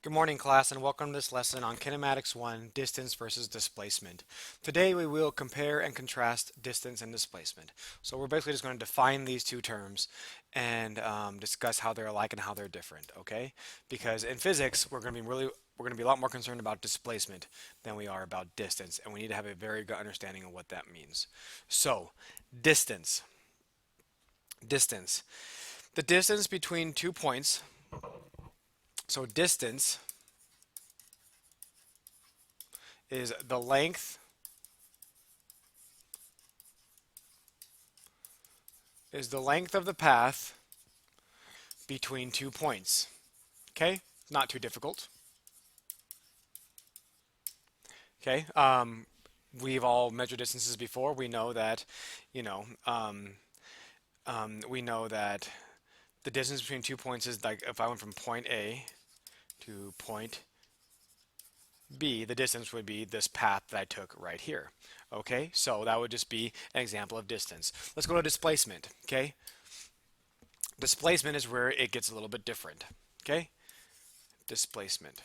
Good morning, class, and welcome to this lesson on Kinematics 1, distance versus displacement. Today we will compare and contrast distance and displacement. So we're basically just going to define these two terms and discuss how they're alike and how they're different, okay? Because in physics, we're going to be a lot more concerned about displacement than we are about distance, and we need to have a very good understanding of what that means. So, distance. Distance. The distance between 2 points. So distance is the length of the path between 2 points. Okay, not too difficult. Okay, we've all measured distances before. We know that, you know, we know that the distance between 2 points is like if I went from point A to point B, the distance would be this path that I took right here. Okay, so that would just be an example of distance. Let's go to displacement. Okay, displacement is where it gets a little bit different. Okay, displacement.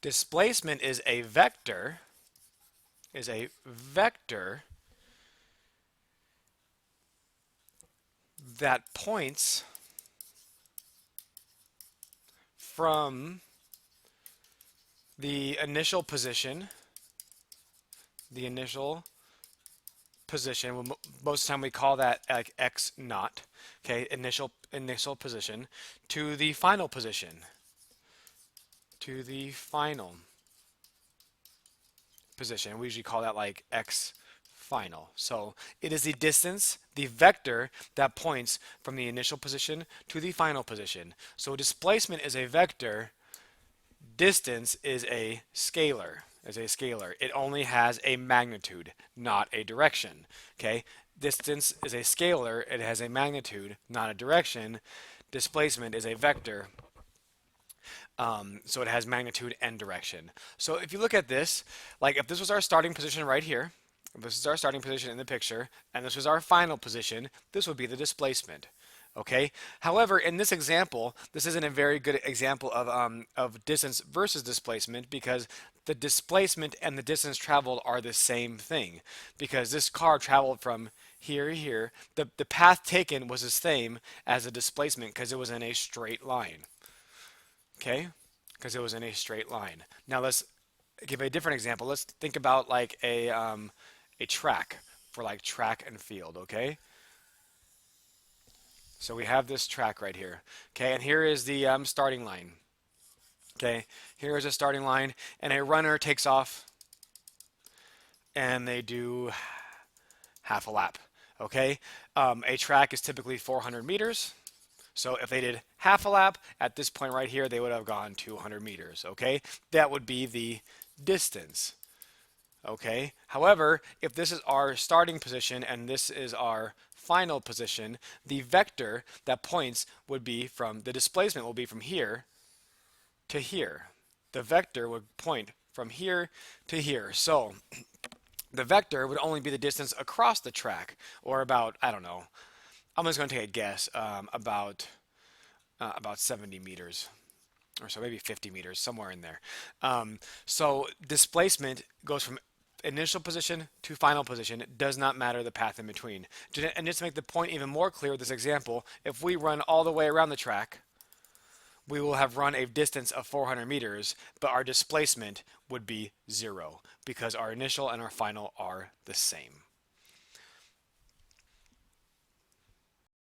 Displacement is a vector that points from the initial position, most of the time we call that like x naught, okay, initial position, to the final position, We usually call that like x final. So it is the distance, the vector that points from the initial position to the final position. So displacement is a vector, distance is a scalar. It only has a magnitude, not a direction. Okay? Distance is a scalar, it has a magnitude, not a direction. Displacement is a vector, so it has magnitude and direction. So if you look at this, like if this was our starting position right here, if this is our starting position in the picture, and this was our final position, this would be the displacement. Okay. However, in this example, this isn't a very good example of distance versus displacement because the displacement and the distance traveled are the same thing. Because this car traveled from here to here, the path taken was the same as the displacement because it was in a straight line. Okay, because it was in a straight line. Now let's give a different example. Let's think about like a track for like track and field. Okay, so we have this track right here. Okay, and here is the starting line. Okay, here is a starting line, and a runner takes off, and they do half a lap. Okay, a track is typically 400 meters. So if they did half a lap at this point right here, they would have gone 200 meters, okay? That would be the distance, okay? However, if this is our starting position and this is our final position, the vector that points would be from, the displacement will be from here to here. The vector would point from here to here. So the vector would only be the distance across the track, or about, I don't know, I'm just going to take a guess, about 70 meters or so, maybe 50 meters, somewhere in there. So displacement goes from initial position to final position. It does not matter the path in between. And just to make the point even more clear with this example, if we run all the way around the track, we will have run a distance of 400 meters, but our displacement would be 0 because our initial and our final are the same.